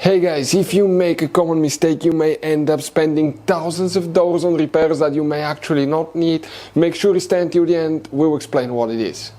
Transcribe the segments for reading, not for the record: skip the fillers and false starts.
Hey guys, if you make a common mistake, you may end up spending thousands of dollars on repairs that you may actually not need. Make sure you stay until the end, we'll explain what it is.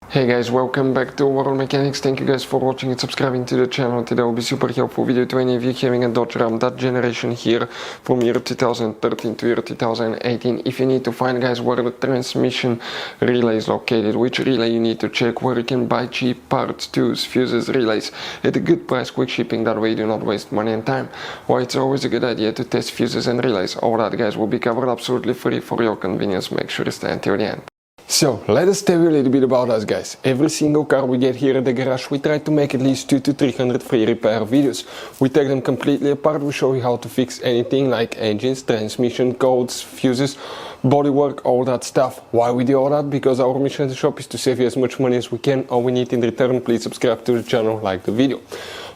Hey guys, welcome back to World Mechanics. Thank you guys for watching and subscribing to the channel. Today will be super helpful video to any of you having a Dodge Ram, that generation here from year 2013 to year 2018. If you need to find, guys, where the transmission relay is located, which relay you need to check, where you can buy cheap parts, tools, fuses, relays at a good price, quick shipping, that way you do not waste money and time. Why it's always a good idea to test fuses and relays. All that, guys, will be covered absolutely free for your convenience. Make sure to stay until the end. So, let us tell you a little bit about us, guys. Every single car we get here at the garage, we try to make at least 200 to 300 free repair videos. We take them completely apart, we show you how to fix anything like engines, transmission, codes, fuses, bodywork, all that stuff. Why we do all that? Because our mission at the shop is to save you as much money as we can. All we need in return, please subscribe to the channel, like the video.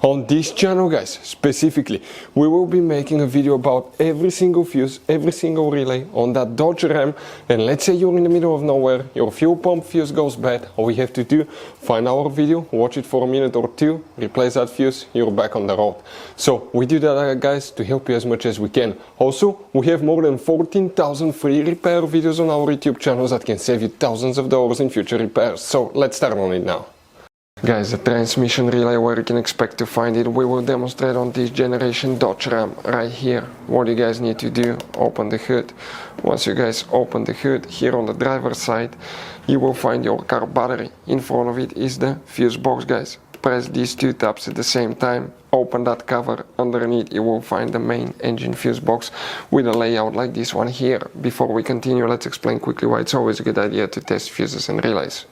On this channel, guys, specifically, we will be making a video about every single fuse, every single relay on that Dodge Ram. And let's say you're in the middle of nowhere, your fuel pump fuse goes bad. All we have to do, find our video, watch it for a minute or two, replace that fuse, you're back on the road. So we do that, guys, to help you as much as we can. Also, we have more than 14,000 free repair videos on our YouTube channels that can save you thousands of dollars in future repairs. So let's start on it now. Guys, the transmission relay, where you can expect to find it, we will demonstrate on this generation Dodge Ram right here. What you guys need to do, open the hood. Once you guys open the hood, here on the driver's side, you will find your car battery. In front of it is the fuse box, guys. Press these two tabs at the same time, open that cover. Underneath you will find the main engine fuse box with a layout like this one here. Before we continue, let's explain quickly why it's always a good idea to test fuses and relays.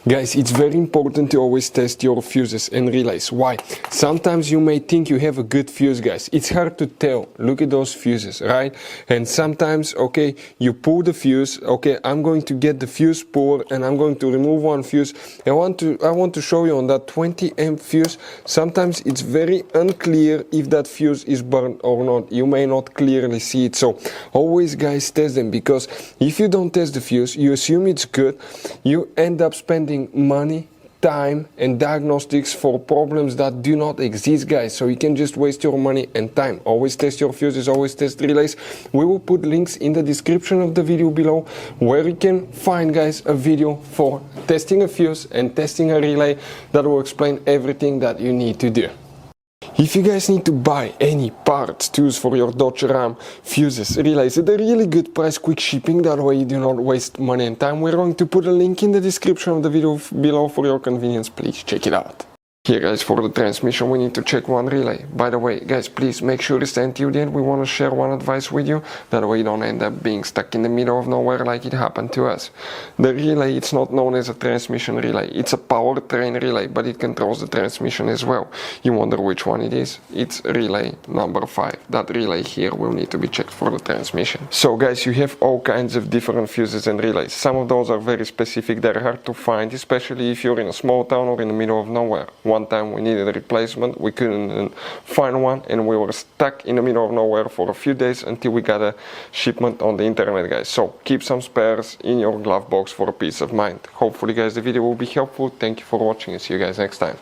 Guys, it's very important to always test your fuses and relays. Why? Sometimes you may think you have a good fuse, guys. It's hard to tell. Look at those fuses, right? And sometimes, okay, you pull the fuse. Okay, I'm going to get the fuse puller and I'm going to remove one fuse. I want to show you on that 20 amp fuse. Sometimes it's very unclear if that fuse is burned or not. You may not clearly see it. So always, guys, test them, because if you don't test the fuse, you assume it's good. You end up spending money, time and diagnostics for problems that do not exist, guys. So you can just waste your money and time. Always test your fuses, always test relays. We will put links in the description of the video below where you can find, guys, a video for testing a fuse and testing a relay that will explain everything that you need to do. If you guys need to buy any parts, tools for your Dodge Ram, fuses, relays at a really good price, quick shipping, that way you do not waste money and time, we're going to put a link in the description of the video below for your convenience. Please check it out. Here, guys, for the transmission we need to check one relay. By the way, guys, please make sure to stay until the end. We want to share one advice with you, that way you don't end up being stuck in the middle of nowhere like it happened to us. The relay, it's not known as a transmission relay. It's a powertrain relay, but it controls the transmission as well. You wonder which one it is? It's relay number 5. That relay here will need to be checked for the transmission. So, guys, you have all kinds of different fuses and relays. Some of those are very specific. They're hard to find, especially if you're in a small town or in the middle of nowhere. One time we needed a replacement, we couldn't find one, and we were stuck in the middle of nowhere for a few days until we got a shipment on the internet, guys. So keep some spares in your glove box for a peace of mind. Hopefully, guys, the video will be helpful. Thank you for watching and see you guys next time.